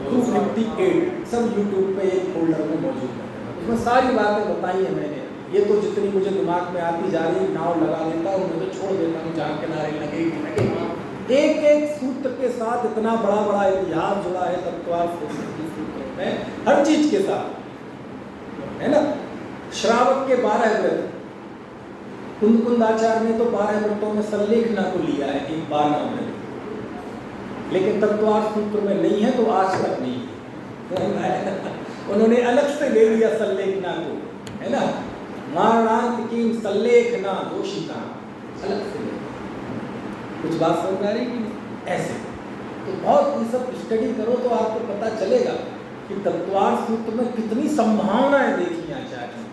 258 सब यूट्यूब पे एक फोल्डर में मौजूद है। उसमें सारी बातें बताई है मैंने। ये तो जितनी मुझे दिमाग में आती जा रही नाव लगा देता हूँ, मैं तो छोड़ देता हूँ जहाँ किनारे लगेगी। एक एक सूत्र के साथ इतना बड़ा बड़ा इतिहास जुड़ा है तत्वार्थ सूत्र में, हर चीज के साथ, है ना। श्रावक के 12 व्रत, कुंदकुंदाचार्य ने तो 12 व्रतों में सल्लेखना को लिया है, एक 12वां व्रत, लेकिन तत्वार्थ सूत्र में नहीं है तो आज तक नहीं है। उन्होंने अलग से ले लिया सल्लेखना को, है ना। मारणांत की सल्लेखना दोषिता अलग से ले। कुछ बात समझ आ रही कि ऐसे तो बहुत ये सब स्टडी करो तो आपको पता चलेगा कि तत्वार्थ सूत्र में कितनी संभावनाएं देखी आचार्य ने।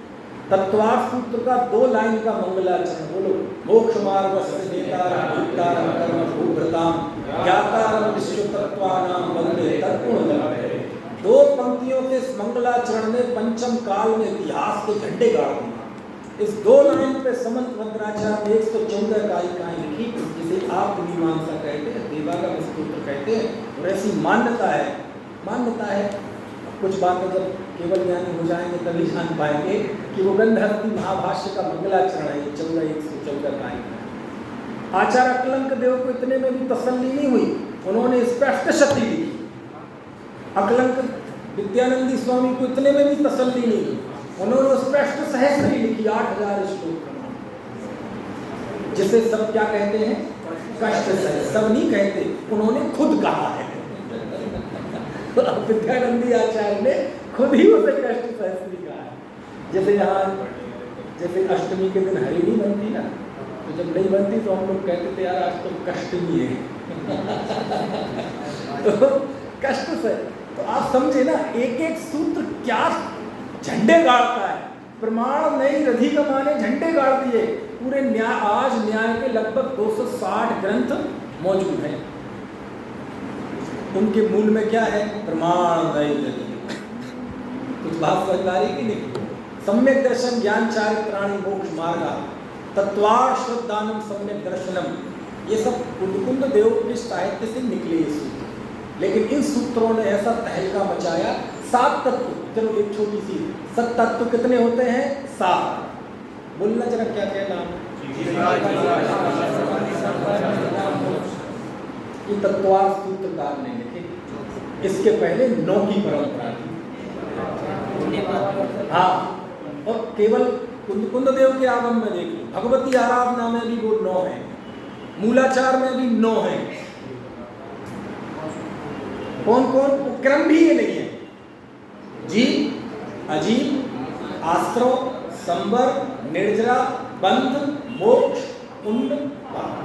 तत्वार्थ सूत्र का 2 लाइन का मंगलाचरण बोलो। मोक्ष मार्ग से नेतारं भूतारं कर्म भूभृतां ज्ञातारं विश्वतत्त्वानां वन्दे तत्त्वमूलम्। 2 पंक्तियों के इस मंगलाचरण ने पंचम काल में इतिहास के झंडे गाड़ दिए। इस 2 लाइन पे समंत भद्राचार्य ने 114 कारिकाएं लिखी, जिसे आप मीमांसा कहते हैं, देवागम स्तोत्र कहते हैं। और ऐसी मान्यता है। कुछ बातें जब केवल ज्ञानी हो जाएंगे तभी जान पाएंगे कि वो गंधहस्ती महाभाष्य का मंगलाचरण है। 114 कारिकाएं। आचार्य अकलंक देव को इतने में भी तसल्ली नहीं हुई, उन्होंने स्पष्ट शक्ति लिखी। अकलंक विद्यानंदी स्वामी को इतने में भी तसल्ली नहीं हुई, उन्होंने स्पष्ट सहस्त्री लिखी 8000 श्लोक, जिसे सब क्या कहते हैं? कष्ट सह। सब नहीं कहते, उन्होंने खुद कहा है। विद्यानंदी आचार्य ने खुद ही उसे कष्ट सहस्त्री कहा है। जैसे यहाँ जैसे अष्टमी के दिन हरी नहीं बनती ना, तो जब नहीं बनती तो हम लोग कहते थे यार आज तो कष्टमी है। तो कष्ट से तो आप समझे ना, एक एक सूत्र क्या झंडे गाड़ता है। प्रमाण नहीं रधिगमाने झंडे गाड़ दिए। पूरे न्याय, आज न्याय के लगभग 260 ग्रंथ मौजूद हैं। उनके मूल में क्या है? प्रमाण नहीं रधिगम। कुछ बात समझ आ रही कि नहीं? सम्यक दर्शन ज्ञान चारित्राणि मोक्ष मार्गा तत्वार्थ श्रद्धानम सम्यक दर्शनम, ये सब कुंद देव के साहित्य से निकले ये सूत्र। लेकिन इन सूत्रों ने ऐसा तहलका मचाया। 7 तत्व, चलो एक छोटी सी, 7 तत्व कितने होते हैं? 7। बोलना जरा क्या क्या नाम? ये तत्वार्थ सूत्रकार ने लिखे। इसके पहले 9 की परंपरा थी। हाँ, और केवल कुंद देव के आगम में देख लो, भगवती आराधना में भी वो 9 है, मूलाचार में भी 9 है। कौन कौन? क्रम भी ये नहीं है। जीव, अजीव, आश्रव, संवर, निर्जरा, बंध, मोक्ष, पुण्य, पाप।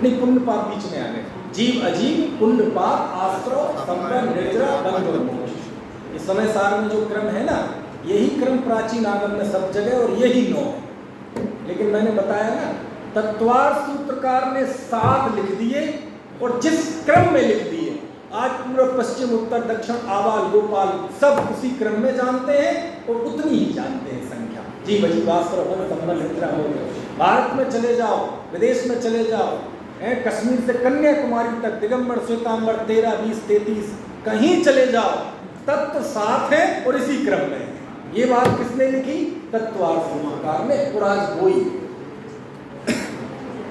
नहीं, पुण्य पाप बीच में आ गए। जीव, अजीव, पुण्य, पाप, आश्रव, संवर, निर्जरा, बंध और मोक्ष। इस समय सार में जो क्रम है ना, यही क्रम प्राचीन आगम में सब जगह, और यही 9 है। लेकिन मैंने बताया ना, तत्वार्थ सूत्रकार ने 7 लिख दिए, और जिस क्रम में लिख दिए, आज पूर्व पश्चिम उत्तर दक्षिण आबाल गोपाल सब उसी क्रम में जानते हैं, और उतनी ही जानते हैं संख्या। जीव, अजीव, आश्रव, संवर, निर्जरा, मोक्ष। भारत में चले जाओ, विदेश में चले जाओ, कश्मीर से कन्याकुमारी तक, दिगंबर, श्वेतांबर, 13, 20, 33, कहीं चले जाओ, तत्व 7 है और इसी क्रम में। ये बात किसने लिखी? तत्वार्थ सूत्रकार ने। और आज वही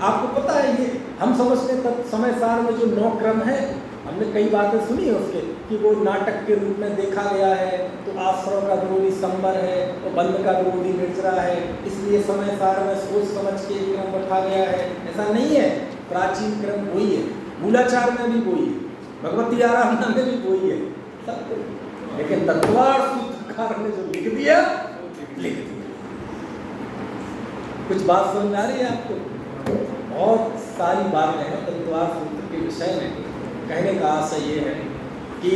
आपको पता है, ये हम समझते हैं समय सार में जो 9 क्रम है, हमने कई बातें सुनी है उसके कि वो नाटक के रूप में देखा गया है। तो आश्रव का विरोधी संवर है, और बंध का विरोधी निर्जरा है, इसलिए समय सार में सोच समझ के क्रम रखा गया है। ऐसा नहीं है, प्राचीन क्रम वही है। मूलाचार में भी वही है, भगवती आराधना में भी वही है। सब कुछ। लेकिन तत्वार्थ सूत्रकार ने जो लिख दिया, लिख दिया। कुछ बात समझ में आ रही है आपको? बहुत सारी बातें हैं तत्वार्थ सूत्र के विषय में। कहने का आशय ये है कि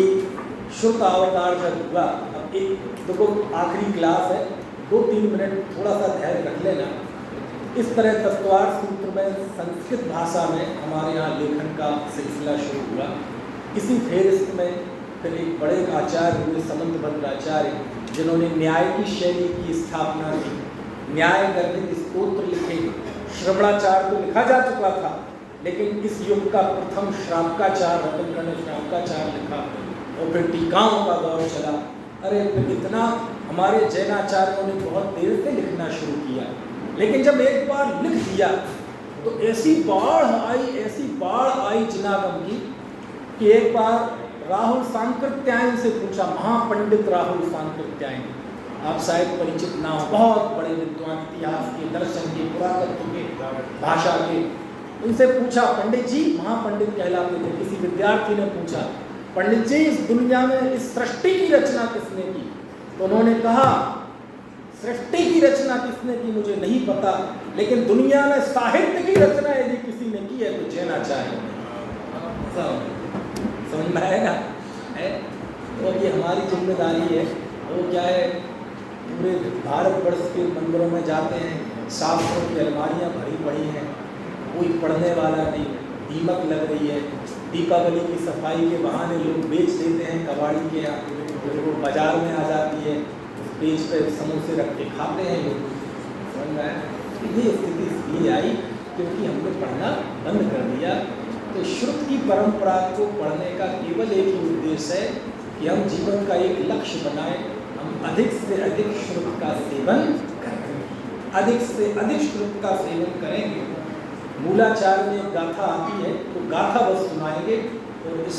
शुद्ध अवतार जब हुआ, अब एक देखो आखिरी क्लास है, 2-3 मिनट थोड़ा सा धैर्य रख लेना। इस तरह तत्वार्थ सूत्र में संस्कृत भाषा में हमारे यहाँ लेखन का सिलसिला शुरू हुआ। इसी फेरिस्त में फिर एक बड़े आचार्य हुए समंतभद्र आचार्य, जिन्होंने न्याय की शैली की स्थापना की, न्याय करके स्तोत्र लिखे। श्रवणाचार्य तो लिखा जा चुका था, लेकिन इस युग का प्रथम श्रावकाचार्य रत्नकर ने श्रावकाचार्य लिखा, और फिर टीकाओं का दौर चला। अरे फिर इतना हमारे जैनाचार्यों ने बहुत देर से लिखना शुरू किया, लेकिन जब एक बार लिख दिया तो ऐसी बाढ़ आई चिनागम की कि एक बार राहुल सांकृत्यायन से पूछा, महापंडित राहुल सांकृत्यायन, आप शायद परिचित ना हो, बहुत बड़े विद्वान, इतिहास के, दर्शन के, पुरातत्व के, भाषा के। उनसे पूछा, पंडित जी, महापंडित कहलाते थे, किसी विद्यार्थी ने पूछा, पंडित जी इस दुनिया में इस सृष्टि की रचना किसने की? तो उन्होंने कहा, सृष्टि की रचना किसने की मुझे नहीं पता, लेकिन दुनिया में साहित्य की रचना यदि किसी ने की है तो जैनाचार्य ने। समझ में आएगा? तो ये हमारी जिम्मेदारी है। वो क्या है, पूरे भारतवर्ष के मंदिरों में जाते हैं, शास्त्रों की अलमारियाँ भरी पड़ी हैं, कोई पढ़ने वाला नहीं, दीमक लग रही है। दीपावली की सफाई के बहाने लोग बेच देते हैं कबाड़ी के यहाँ, वो बाजार में आ जाती है, उस पेज पे समोसे रख के खाते हैं लोग। समझ में आया? ये स्थिति इसलिए आई क्योंकि हमने पढ़ना बंद कर दिया। तो श्रुत की परंपरा को पढ़ने का केवल एक ही उद्देश्य है कि हम जीवन का एक लक्ष्य बनाएं, हम अधिक से अधिक श्रुत का सेवन करें, अधिक से अधिक श्रुत का सेवन करेंगे। मूलाचार्य में गाथा आती है, तो गाथा बस सुनाएंगे और इस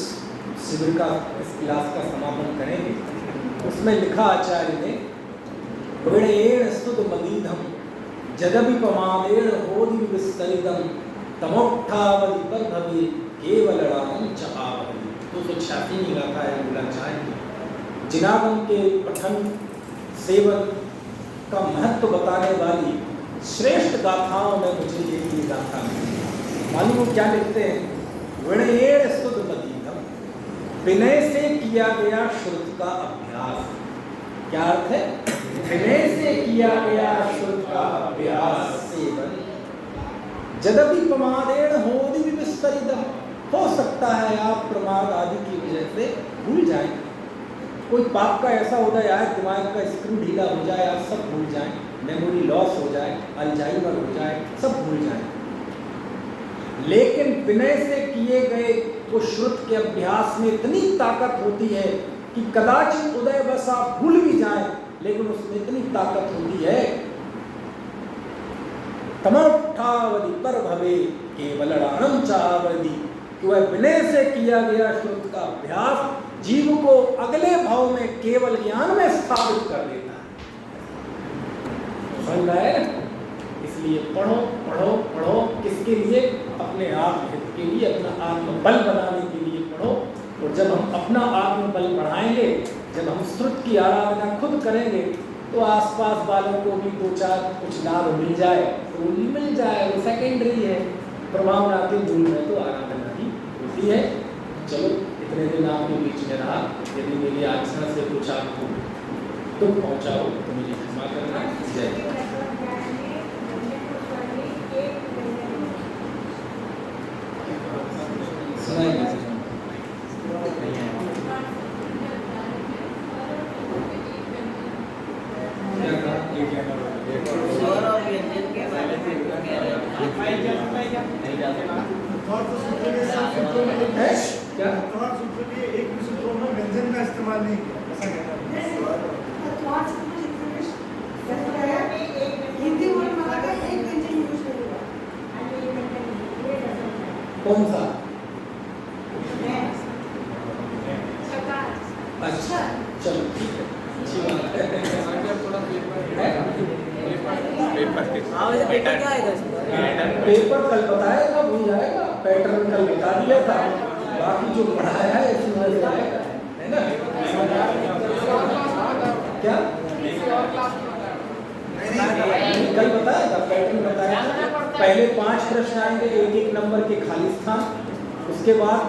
शिविर का, इस क्लास का समापन करेंगे। उसमें लिखा आचार्य ने, वृणेण स्तुत मदीधम जदपि पमादेण होदि विस्तरितम तमोत्थावधि पर भवे केवल राम च आवहि। 286 गाथा है मूलाचार्य की। जिनागम के पठन सेवन का महत्व बताने वाली श्रेष्ठ गाथाओं में मुझे ये गाथा मालूम। वो क्या लिखते हैं, विनयेण स्तुत मदीधम, विनय से किया गया श्रुत का अभ्यास। क्या अर्थ है? विनय से किया गया श्रुत का अभ्यास सेवन। जदपि प्रमादेण होदि विस्तरितम, हो सकता है आप प्रमाद आदि की वजह से भूल जाएं, कोई पाप का ऐसा उदय आए, दिमाग का स्क्रू ढीला हो जाए, आप सब भूल जाएं, मेमोरी लॉस हो जाए, अल्जाइमर हो जाए, सब भूल जाएं। लेकिन विनय से किए गए वो श्रुत के अभ्यास में इतनी ताकत होती है कि कदाचित उदय बस आप भूल भी जाएं, लेकिन उसमें इतनी ताकत होती है, तमोत्थावधि पर भवे केवल राम चावधि, कि वह विनय से किया गया श्रुत का अभ्यास जीव को अगले भाव में केवल ज्ञान में स्थापित कर देता है। समझ रहा है? इसलिए पढ़ो पढ़ो पढ़ो, किसके लिए? अपने आत्महित के लिए, अपना आत्मबल बनाने के लिए पढ़ो। और जब हम अपना आत्मबल बढ़ाएंगे, जब हम श्रुत की आराधना खुद करेंगे, तो आसपास वालों को भी 2-4 कुछ लाभ मिल जाए तो मिल जाए, वो सेकेंडरी है। प्रभाव नाते मूल में तो आराधना ही होती है। चलो, इतने दिन आपके बीच में रहा, यदि मेरी आचरण से कुछ आपको दुख पहुँचाओ तो मुझे क्षमा करना। जय। सुनाइए। स्वर और व्यंजन के बारे में कह रहे हैं क्या? एक सूत्रों में व्यंजन का इस्तेमाल नहीं किया, ऐसा कहना है। हिंदी वर्ड में लगा एक व्यंजन यूज करेगा। कौन सा? सकार। अच्छा, चलो ठीक है, अच्छी बात है। पेपर क्या आएगा इसमें? पेपर कल बताएगा, भूल जाएगा, पैटर्न कल बता दिया था, बाकी जो पढ़ाया है इसमें आएगा। है ना? क्या नहीं, कल बताया था, पैटर्न बताया था। पहले 5 प्रश्न आएंगे, 1-1 नंबर के खाली स्थान, उसके बाद